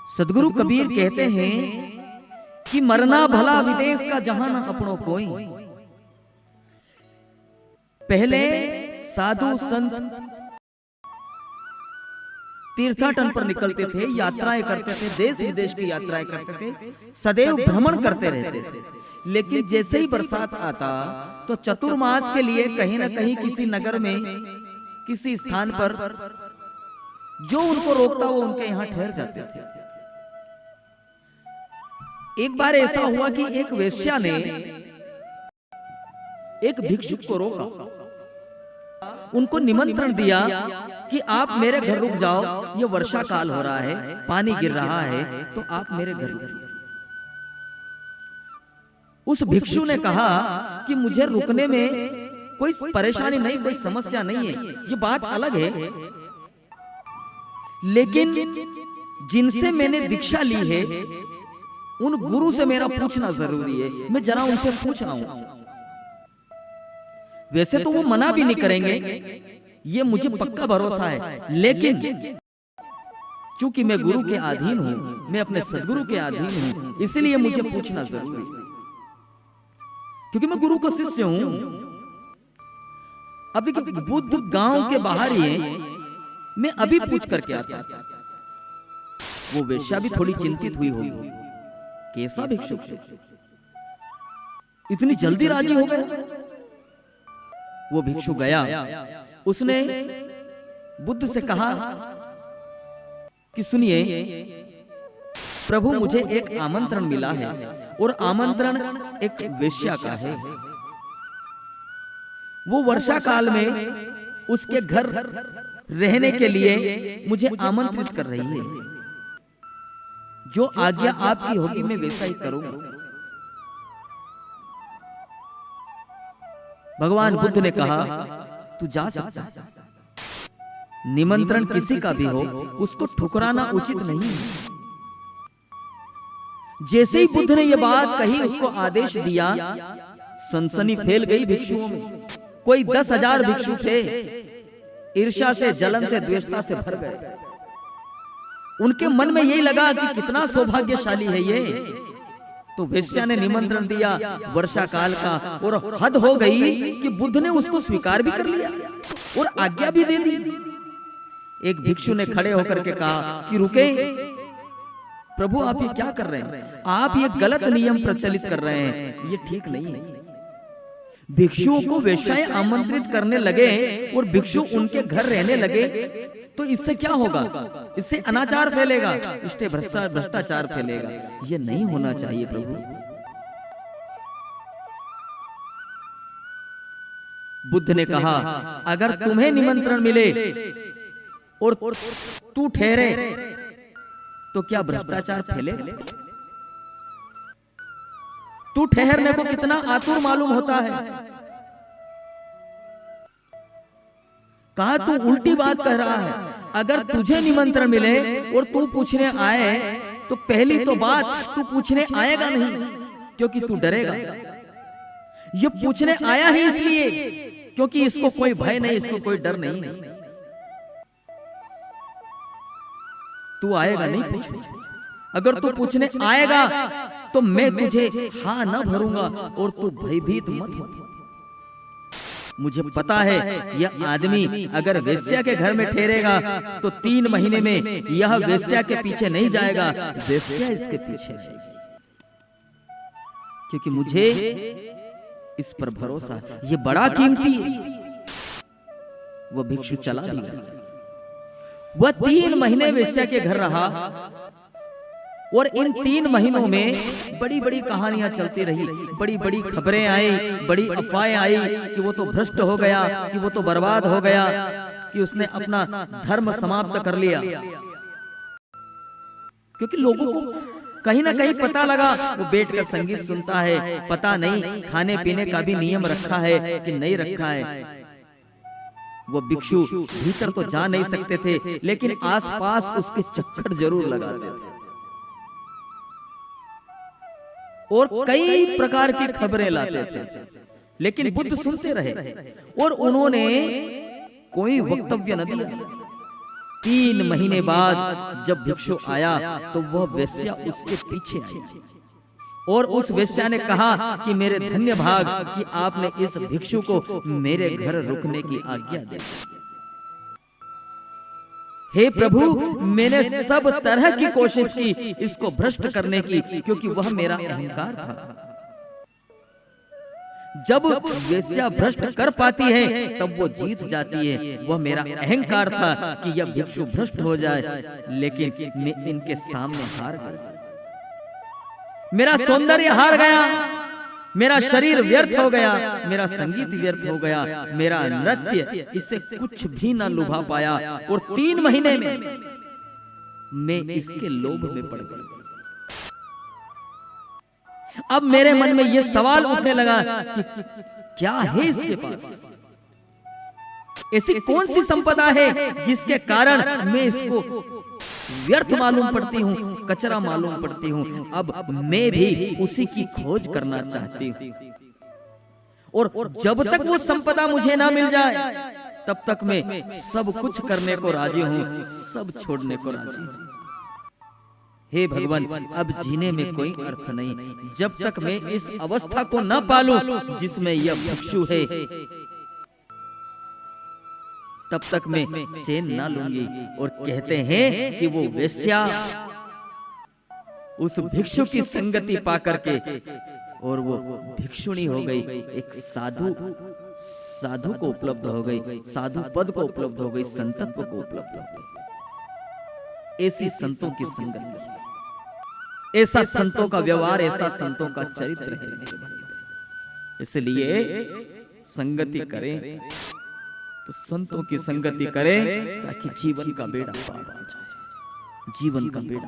सदगुरु कबीर कहते हैं कि मरना भला विदेश का जहां न अपनों कोई। पहले साधु संत तीर्थाटन पर निकलते थे, यात्राएं करते थे, देश विदेश की यात्राएं करते थे, सदैव भ्रमण करते रहते थे। लेकिन जैसे ही बरसात आता तो चतुर्मास के लिए कहीं ना कहीं किसी नगर में, किसी स्थान पर जो उनको रोकता वो उनके यहां ठहर जाते थे। एक बार ऐसा हुआ कि एक वेश्या ने एक भिक्षुक को रोका, उनको निमंत्रण दिया कि आप मेरे घर रुक जाओ, ये वर्षा काल हो रहा है, पानी गिर रहा है, तो आप मेरे घर रुकिए। उस भिक्षु ने कहा कि मुझे रुकने में कोई परेशानी नहीं, कोई समस्या नहीं है, ये बात अलग है, लेकिन जिनसे मैंने दीक्षा ली है उन गुरु से मेरा पूछना जरूरी है, मैं जरा उनसे पूछ रहा हूं। वैसे तो वो मना भी नहीं करेंगे, ये मुझे पक्का भरोसा है, लेकिन चूंकि मैं गुरु के अधीन हूं, मैं अपने सदगुरु के अधीन हूं, इसलिए मुझे पूछना जरूरी है, क्योंकि मैं गुरु का शिष्य हूं। अभी बुद्ध गांव के बाहर ही है, मैं अभी पूछ करके आता। वो वेश्या भी थोड़ी चिंतित हुई होगी, कैसा भिक्षुक इतनी जल्दी राजी हो गया। वो भिक्षु गया, उसने बुद्ध से कहा कि सुनिए प्रभु, मुझे एक आमंत्रण मिला है और आमंत्रण एक वेश्या का है। वो वर्षा काल में उसके घर रहने के लिए मुझे आमंत्रित कर रही है, जो आज्ञा आपकी होगी मैं वैसा ही करूंगा। भगवान बुद्ध ने कहा तू जा सकता है, निमंत्रण किसी का भी हो उसको ठुकराना उचित नहीं है। जैसे ही बुद्ध ने यह बात कही, उसको आदेश दिया, सनसनी फैल गई भिक्षुओं में। कोई 10,000 भिक्षु थे, ईर्ष्या से, जलन से, द्वेषता से भर गए। उनके मन में यही लगा कि कितना सौभाग्यशाली है ये। तो वेश्या ने निमंत्रण दिया वर्षा काल का, और हद हो गई कि बुद्ध ने उसको स्वीकार भी कर लिया और आज्ञा भी दे दी। एक भिक्षु ने खड़े होकर के कहा कि रुके प्रभु, आप ये क्या कर रहे हैं? आप ये गलत नियम प्रचलित कर रहे हैं, ये ठीक नहीं है। भिक्षुओं को वेश्याएं आमंत्रित करने लगे और भिक्षु उनके घर रहने लगे, तो इससे क्या होगा? इससे अनाचार फैलेगा, इससे भ्रष्टाचार फैलेगा। ये नहीं होना चाहिए प्रभु। बुद्ध ने कहा अगर तुम्हें निमंत्रण मिले और तू ठहरे तो क्या भ्रष्टाचार फैलेगा? तू ठहरने को कितना आतुर मालूम होता है। कहा तू उल्टी बात कह रहा है। अगर तुझे निमंत्रण मिले और तू पूछने आए तो पहली तो बात तू पूछने आएगा नहीं, क्योंकि तू डरेगा। ये पूछने आया ही इसलिए क्योंकि इसको कोई भय नहीं, इसको कोई डर नहीं। तू आएगा नहीं पूछने। अगर तू पूछने आएगा तो मैं तुझे हाँ न भरूंगा और तू भयभीत मत हो। मुझे पता है यह आदमी अगर वेश्या के घर में ठहरेगा तो 3 महीने में यह वेश्या के पीछे नहीं जाएगा, वेश्या इसके पीछे जाएगी, क्योंकि मुझे इस पर भरोसा है। ये बड़ा कीमती है। वो भिक्षु चला भी गया। वह 3 महीने वेश्या के घर रहा और इन 3 महीनों में बड़ी बड़ी कहानियां चलती रही, बड़ी बड़ी खबरें आई, बड़ी अफवाहें आई कि वो तो भ्रष्ट हो गया, कि वो तो बर्बाद हो गया, कि उसने अपना धर्म समाप्त कर लिया। क्योंकि लोगों को कहीं ना कहीं पता लगा वो बैठकर संगीत सुनता है, पता नहीं खाने पीने का भी नियम रखा है कि नहीं रखा है। वो भिक्षु भीतर तो जा नहीं सकते थे, लेकिन आसपास उसके चक्कर जरूर लगाते थे और कई प्रकार की खबरें लाते थे। लेकिन बुद्ध सुनते रहे और उन्होंने कोई वक्तव्य न दिया। 3 महीने बाद जब भिक्षु आया तो वह वेश्या उसके पीछे आई और उस वेश्या ने कहा कि मेरे धन्य भाग कि आपने इस भिक्षु को मेरे घर रुकने की आज्ञा दी। हे प्रभु, मैंने सब तरह की कोशिश की इसको भ्रष्ट करने की, क्योंकि वह मेरा अहंकार था। जब वेश्या भ्रष्ट कर पाती है तब वो जीत जाती है। वह मेरा अहंकार था कि यह भिक्षु भ्रष्ट हो जाए, लेकिन मैं इनके सामने हार गया। मेरा सौंदर्य हार गया, मेरा शरीर व्यर्थ हो गया, मेरा संगीत व्यर्थ हो गया, मेरा नृत्य इसे कुछ भी ना लुभा पाया और 3 महीने में मैं इसके लोभ में पड़ गया। अब मेरे मन में यह सवाल उठने लगा कि क्या है इसके पास, ऐसी कौन सी संपदा है जिसके कारण मैं इसको व्यर्थ मालूम पड़ती हूँ, कचरा मालूम पड़ती हूँ। अब मैं भी उसी की खोज करना चाहती हूँ और जब तक वो संपदा मुझे ना मिल जाए तब तक मैं सब कुछ करने को राजी हूँ, सब छोड़ने को राजी हूँ। हे भगवान, अब जीने में कोई अर्थ नहीं जब तक मैं इस अवस्था को न पालूं जिसमें यह भिक्षु है, तब तक मैं चैन ना लूंगी। और कहते हैं कि वो वेश्या उस भिक्षु की संगति पा करके और वो भिक्षुणी हो गई, एक साधु को उपलब्ध हो गई, साधु पद को उपलब्ध हो गई, संतत्व को उपलब्ध हो गई। ऐसी संतों की संगति, ऐसा संतों का व्यवहार, ऐसा संतों का चरित्र है। इसलिए संगति करें तो संतों की संगति करें ताकि जीवन का बेड़ा पार हो जाए, जीवन का बेड़ा।